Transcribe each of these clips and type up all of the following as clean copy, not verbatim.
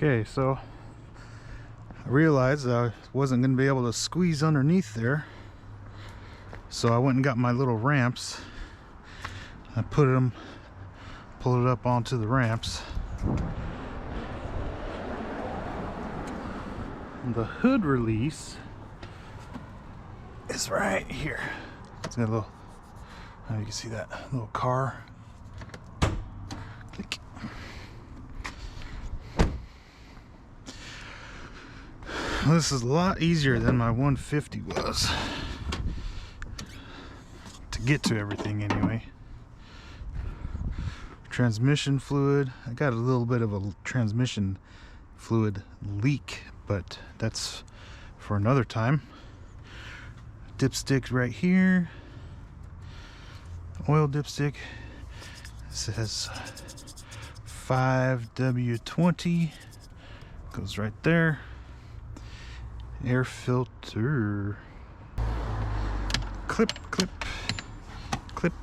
Okay, so I realized I wasn't going to be able to squeeze underneath there, so I went and got my little ramps. I pulled it up onto the ramps. And the hood release is right here. It's got a little, you can see that little car. Click. This is a lot easier than my 150 was to get to everything anyway. Transmission fluid, I got a little bit of a transmission fluid leak, but that's for another time. Dipstick right here, oil dipstick. It says 5W20, goes right there. Air filter, clip, clip, clip,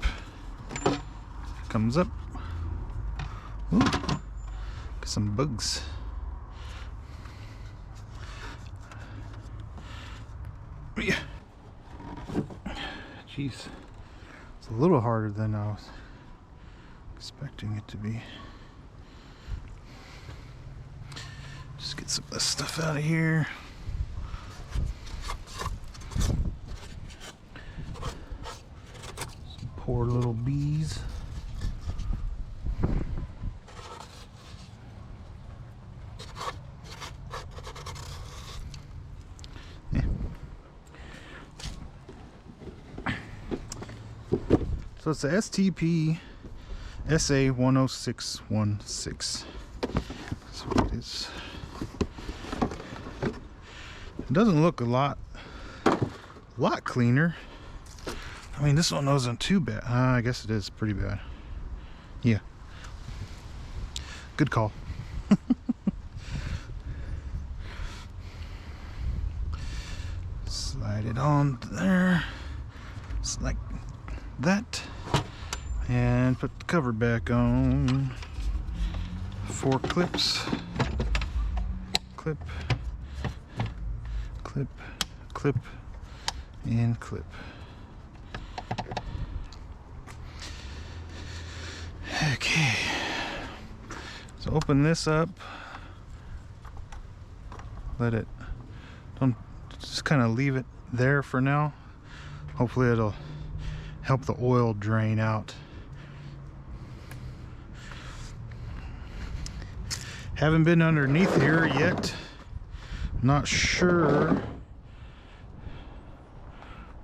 comes up. Ooh, some bugs. Yeah. Jeez, it's a little harder than I was expecting it to be. Just get some of this stuff out of here. Some poor little bees. So it's the STP SA10616. That's what it is. It doesn't look a lot cleaner. I mean, this one wasn't too bad. I guess it is pretty bad. Yeah. Good call. Slide it on there. Just like that, and put the cover back on. 4 clips, clip, clip, clip, and clip. Okay, so open this up, let it, don't, just kind of leave it there for now. Hopefully it'll help the oil drain out. Haven't been underneath here yet. Not sure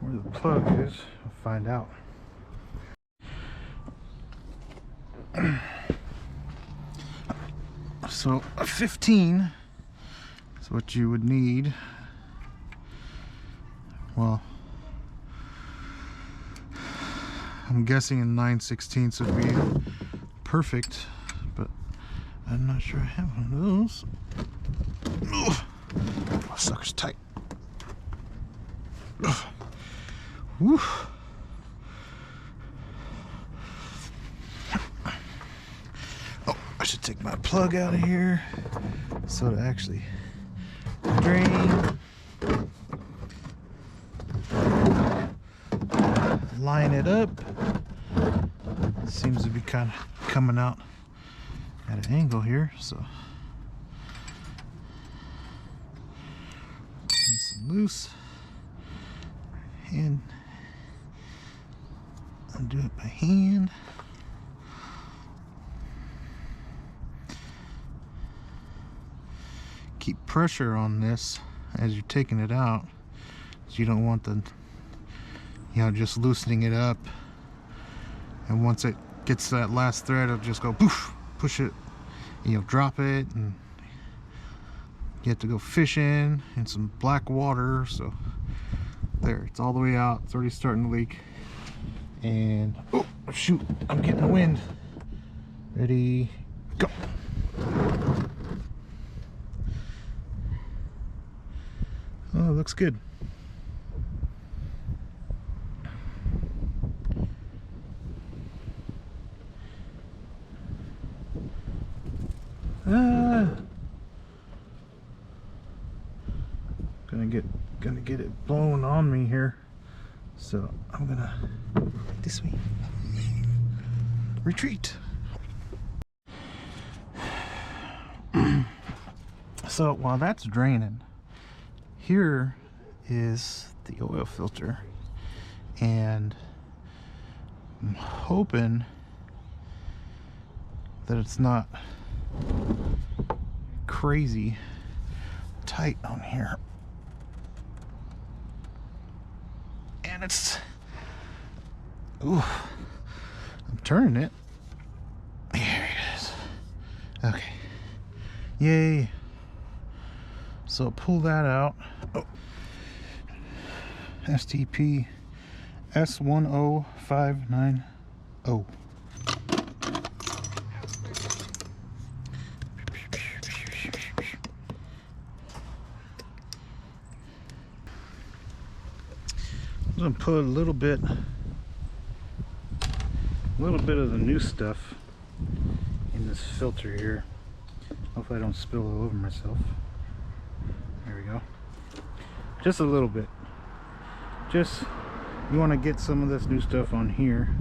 where the plug is. I'll find out. So a 15 is what you would need. Well, I'm guessing a 9/16 would be perfect, but I'm not sure I have one of those. Ugh. Oh, sucker's tight. Ugh. Woo. Oh, I should take my plug out of here so to actually drain. Line it up. Seems to be kind of coming out at an angle here, so nice and loose, and undo it by hand. Keep pressure on this as you're taking it out, so you don't want the, you know, just loosening it up, and once it gets to that last thread, it'll just go poof, push it, and you'll drop it, and you have to go fishing in some black water. So there, it's all the way out. It's already starting to leak, and oh shoot, I'm getting the wind. Ready, go. Oh, it looks good. gonna get it blown on me here. So I'm gonna this way. Retreat. So while that's draining, here is the oil filter, and I'm hoping that it's not crazy tight on here. And it's, ooh, I'm turning it. Here it is. Okay. Yay. So pull that out. Oh. STP S10590. I'm gonna put a little bit of the new stuff in this filter here. Hopefully I don't spill all over myself. There we go. Just a little bit. Just, you want to get some of this new stuff on here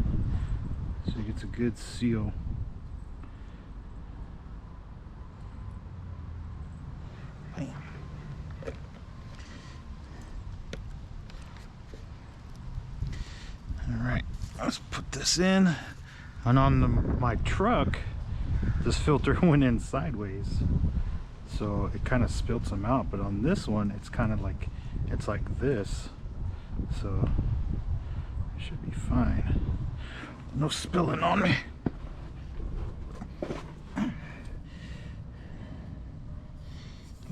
so it gets a good seal. Bam. Alright, let's put this in. And on my truck, this filter went in sideways, so it kind of spilled some out, but on this one it's kind of like, it's like this, so it should be fine. No spilling on me.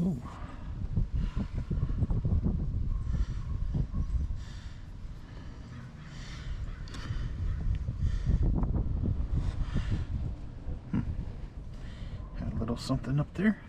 Ooh. Had a little something up there.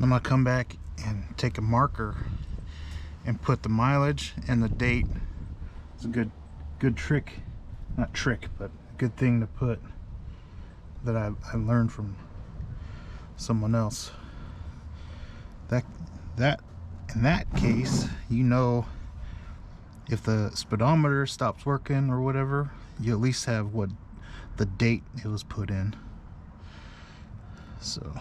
I'm gonna come back and take a marker and put the mileage and the date. It's a good trick, not trick, but a good thing to put that I learned from someone else. That in that case, you know, if the speedometer stops working or whatever, you at least have what the date it was put in. So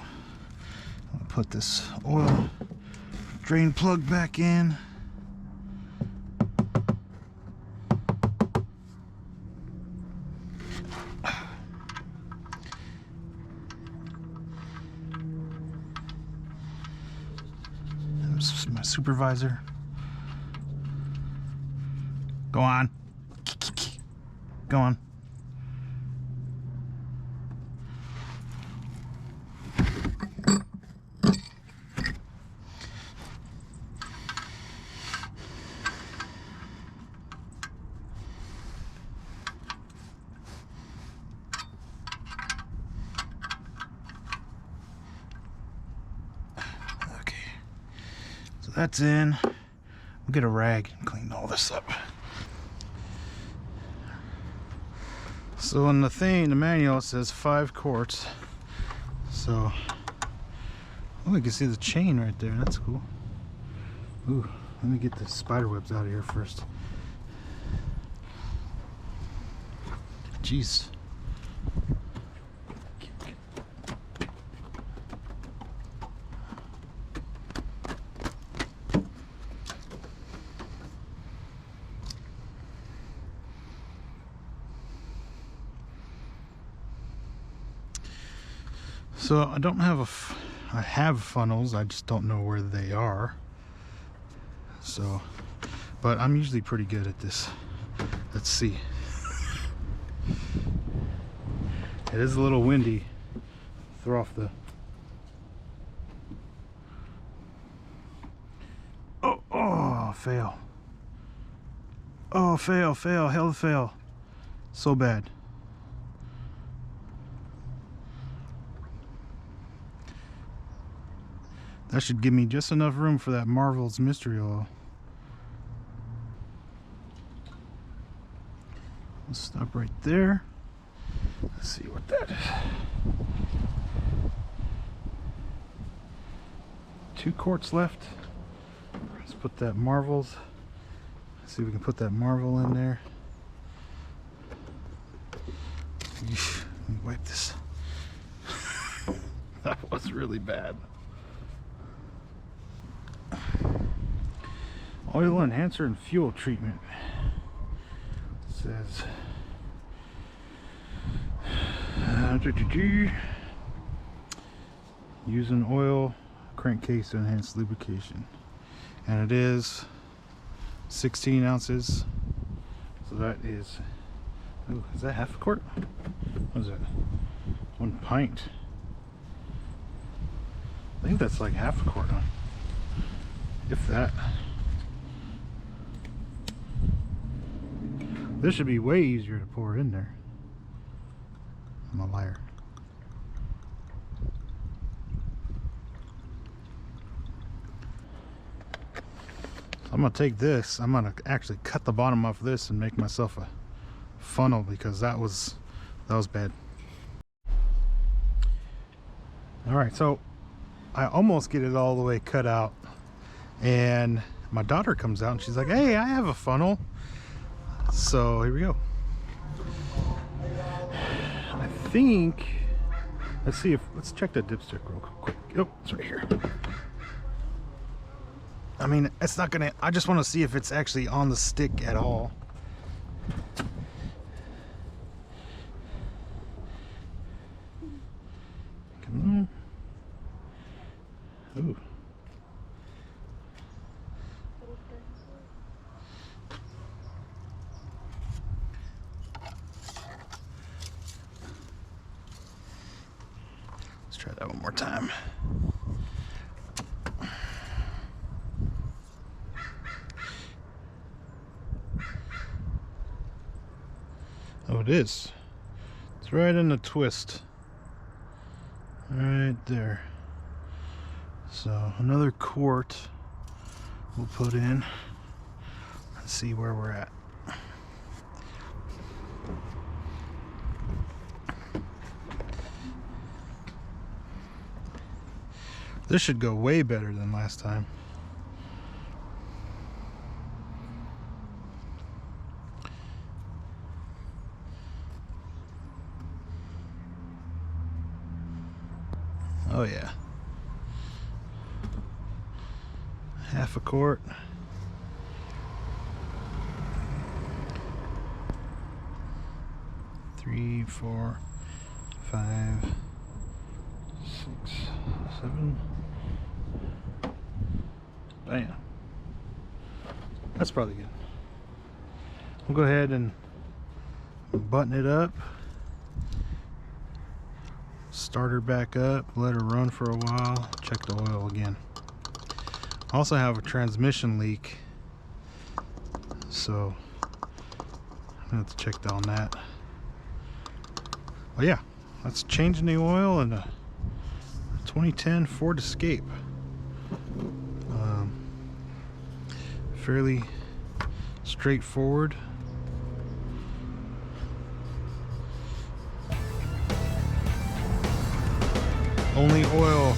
I'll put this oil drain plug back in. There's my supervisor. Go on. Go on. That's in. We'll get a rag and clean all this up. So in the manual, it says 5 quarts. So, oh, you can see the chain right there. That's cool. Ooh, let me get the spider webs out of here first. Jeez. So I don't have I have funnels, I just don't know where they are. So, but I'm usually pretty good at this. Let's see. It is a little windy. Throw off the. Oh, fail. Oh, fail, hell fail. So bad. That should give me just enough room for that Marvel's mystery oil. Let's stop right there. Let's see what that is. 2 quarts left. Let's put that Marvel's. Let's see if we can put that Marvel in there. Let me wipe this. That was really bad. Oil enhancer and fuel treatment. It says use an oil crankcase to enhance lubrication, and it is 16 ounces. So that is, ooh, is that half a quart? What is that? 1 pint. I think that's like half a quart, huh? If that. This should be way easier to pour in there. I'm a liar. So I'm gonna take this. I'm gonna actually cut the bottom off this and make myself a funnel, because that was bad. All right, so I almost get it all the way cut out, and my daughter comes out and she's like, "Hey, I have a funnel." So here we go. I think, let's check that dipstick real quick. Oh, it's right here. I mean, it's not gonna, I just want to see if it's actually on the stick at all. Come on. Ooh. Try that one more time. Oh, it is. It's right in the twist. Right there. So another quart we'll put in and see where we're at. This should go way better than last time. Oh yeah. Half a quart. Three, 4, 5, 6, 7. Bam. That's probably good. We'll go ahead and button it up. Start her back up, let her run for a while, check the oil again. I also have a transmission leak, so I have to check on that. But yeah, that's changing the oil in a 2010 Ford Escape. Fairly straightforward. Only oil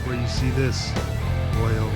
where you see this oil